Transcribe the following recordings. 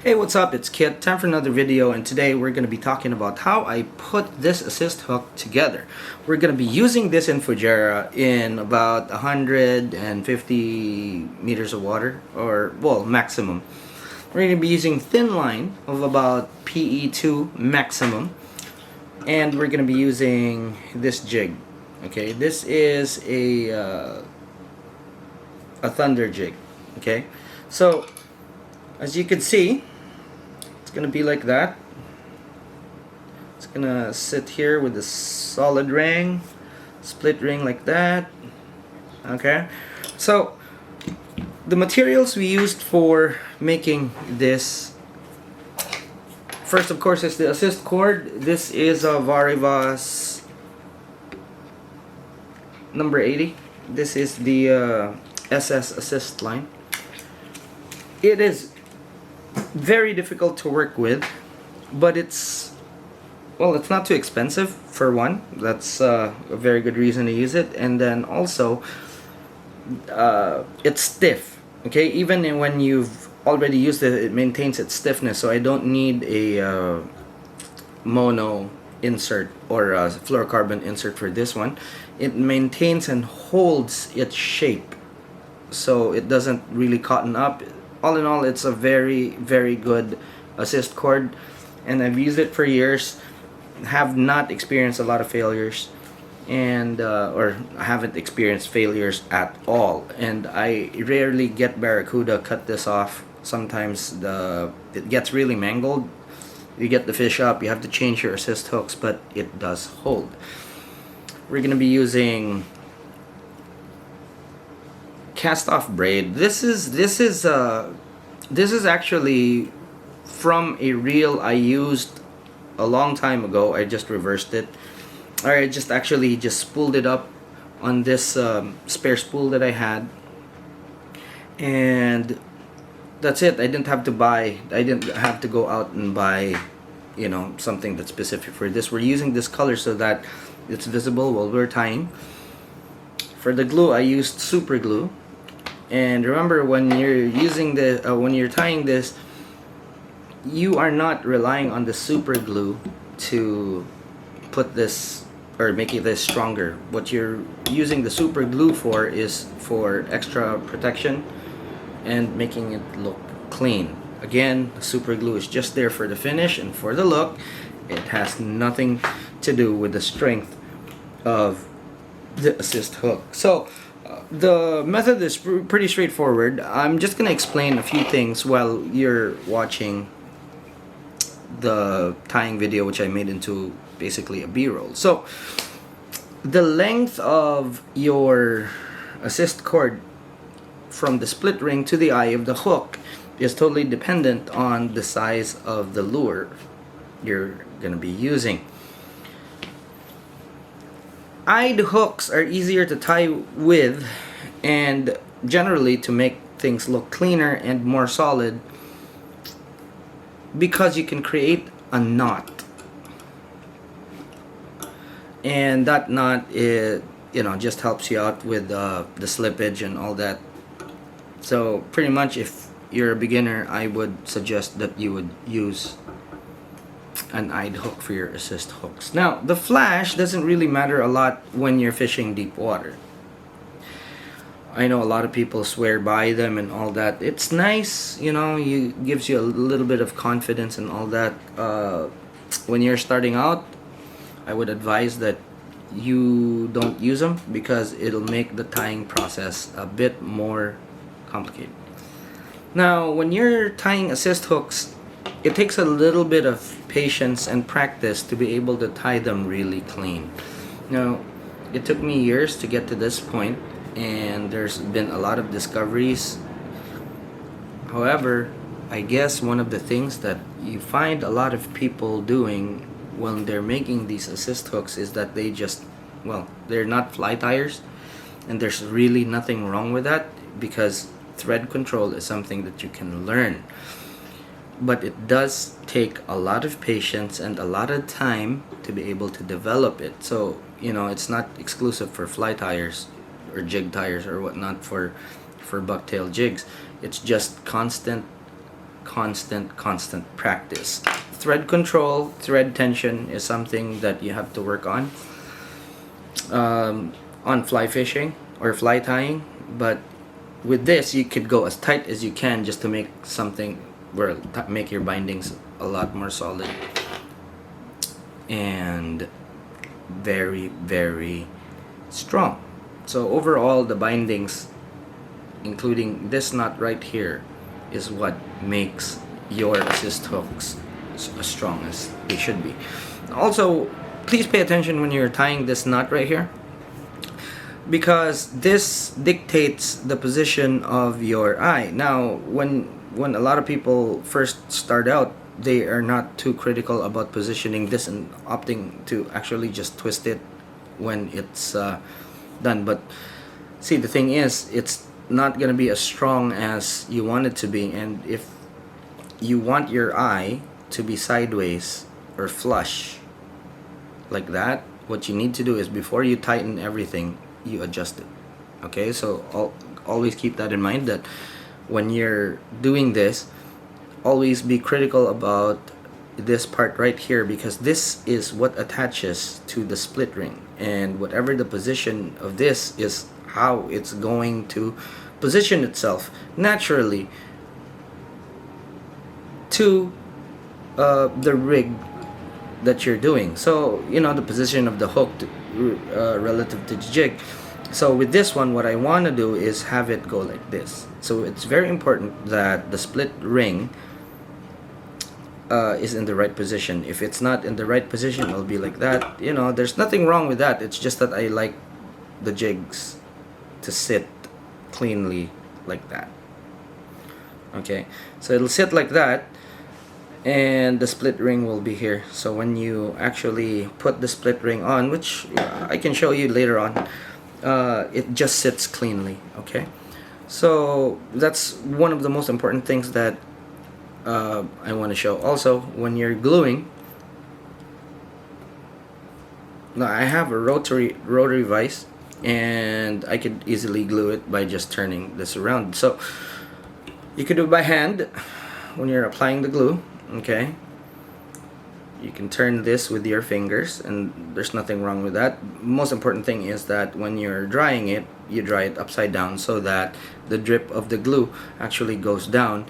Hey, what's up? It's Kit. Time for another video, and today we're going to be talking about how I put this assist hook together. We're going to be using this in Fujairah in about 150 meters of water, or well, maximum. We're going to be using thin line of about PE2 maximum, and we're going to be using this jig. Okay, this is a thunder jig. Okay, so as you can see, it's gonna be like that. It's gonna sit here with a solid ring, split ring like that. Okay, so the materials we used for making this, first of course, is the assist cord. This is a Varivas number 80. This is the SS assist line. It is very difficult to work with, but it's not too expensive for one. That's a very good reason to use it. And then also it's stiff. Okay, even when you've already used it, it maintains its stiffness, so I don't need a mono insert or a fluorocarbon insert for this one. It maintains and holds its shape, so it doesn't really cotton up. All in all, it's a very, very good assist cord, and I've used it for years. Have not experienced a lot of failures, and or I haven't experienced failures at all. And I rarely get barracuda cut this off. Sometimes it gets really mangled. You get the fish up, you have to change your assist hooks, but it does hold. We're gonna be using cast off braid. This is actually from a reel I used a long time ago. I just reversed it. I just spooled it up on this spare spool that I had, and that's it. I didn't have to go out and buy, something that's specific for this. We're using this color so that it's visible while we're tying. For the glue, I used super glue. And remember, when you're when you're tying this, you are not relying on the super glue to put this or make this stronger. What you're using the super glue for is for extra protection and making it look clean. Again, the super glue is just there for the finish and for the look. It has nothing to do with the strength of the assist hook. So the method is pretty straightforward. I'm just going to explain a few things while you're watching the tying video, which I made into basically a B-roll. So the length of your assist cord from the split ring to the eye of the hook is totally dependent on the size of the lure you're going to be using. Eyed hooks are easier to tie with, and generally to make things look cleaner and more solid, because you can create a knot, and that knot just helps you out with the slippage and all that. So pretty much, if you're a beginner, I would suggest that you would use an eyed hook for your assist hooks. Now, the flash doesn't really matter a lot when you're fishing deep water. I know a lot of people swear by them and all that. It's nice, gives you a little bit of confidence and all that. When you're starting out, I would advise that you don't use them, because it'll make the tying process a bit more complicated. Now, when you're tying assist hooks, it takes a little bit of patience and practice to be able to tie them really clean. Now, it took me years to get to this point, and there's been a lot of discoveries. However, I guess one of the things that you find a lot of people doing when they're making these assist hooks is that they're not fly tires, and there's really nothing wrong with that, because thread control is something that you can learn. But it does take a lot of patience and a lot of time to be able to develop it. So, it's not exclusive for fly tires or jig tires or whatnot for bucktail jigs. It's just constant constant practice. Thread control, thread tension is something that you have to work on fly fishing or fly tying. But with this, you could go as tight as you can just to make something where make your bindings a lot more solid and very, very strong. So overall, the bindings, including this knot right here, is what makes your assist hooks as strong as they should be. Also, please pay attention when you're tying this knot right here, because this dictates the position of your eye. Now, when a lot of people first start out, they are not too critical about positioning this and opting to actually just twist it when it's done. But see, the thing is, it's not going to be as strong as you want it to be. And if you want your eye to be sideways or flush like that, what you need to do is, before you tighten everything, you adjust it. Okay, so always keep that in mind, that when you're doing this, always be critical about this part right here, because this is what attaches to the split ring, and whatever the position of this is how it's going to position itself naturally to the rig that you're doing. So you know the position of the hook relative to the jig. So with this one, what I want to do is have it go like this. So it's very important that the split ring is in the right position. If it's not in the right position, it'll be like that. You know, there's nothing wrong with that. It's just that I like the jigs to sit cleanly like that. Okay, so it'll sit like that, and the split ring will be here. So when you actually put the split ring on, which I can show you later on, it just sits cleanly. Okay, so that's one of the most important things that I want to show. Also, when you're gluing, now I have a rotary vise, and I could easily glue it by just turning this around. So you could do it by hand when you're applying the glue. Okay, you can turn this with your fingers, and there's nothing wrong with that. Most important thing is that when you're drying it, you dry it upside down so that the drip of the glue actually goes down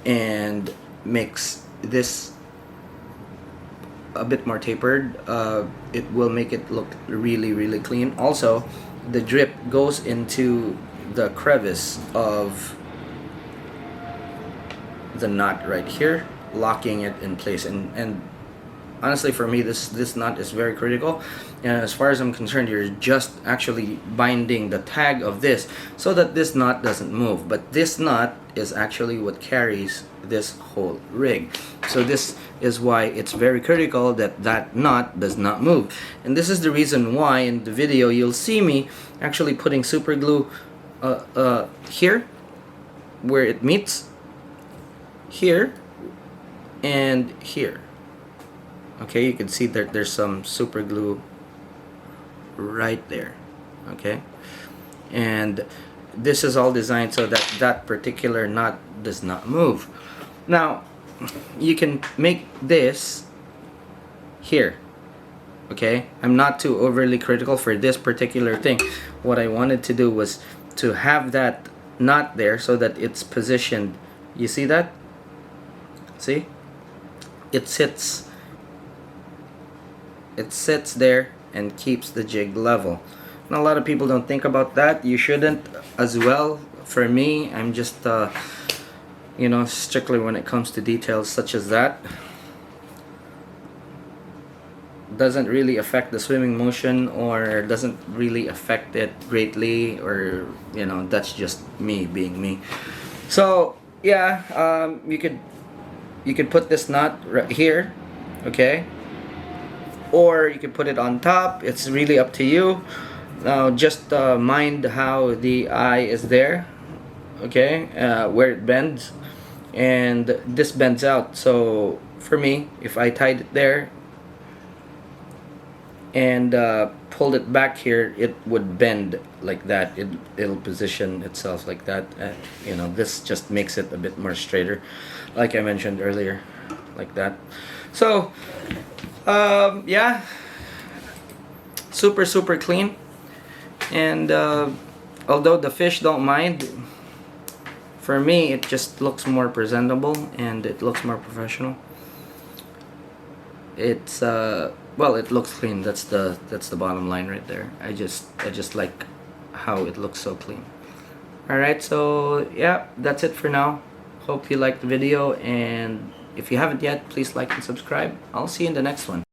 and makes this a bit more tapered. It will make it look really, really clean. Also, the drip goes into the crevice of the knot right here, locking it in place. And honestly, for me, this knot is very critical. And as far as I'm concerned, you're just actually binding the tag of this so that this knot doesn't move. But this knot is actually what carries this whole rig. So this is why it's very critical that that knot does not move. And this is the reason why in the video you'll see me actually putting super glue here where it meets, here, and here. Okay, you can see that there's some super glue right there. Okay, and this is all designed so that that particular knot does not move. Now you can make this here. Okay, I'm not too overly critical for this particular thing. What I wanted to do was to have that knot there so that it's positioned. You see that? See, it sits there and keeps the jig level. And a lot of people don't think about that. You shouldn't as well. For me, I'm just you know, strictly when it comes to details such as that. Doesn't really affect the swimming motion, or doesn't really affect it greatly, or you know, that's just me being me. So yeah, you could put this knot right here, okay, or you could put it on top. It's really up to you. Now just mind how the eye is there, okay, where it bends, and this bends out. So for me, if I tied it there, and pulled it back here, it would bend like that. It'll position itself like that. You know, this just makes it a bit more straighter, like I mentioned earlier, like that. So yeah, super clean. And although the fish don't mind, for me it just looks more presentable and it looks more professional. It's well, it looks clean. That's the bottom line right there. I just like how it looks so clean. Alright, so yeah, that's it for now. Hope you liked the video, and if you haven't yet, please like and subscribe. I'll see you in the next one.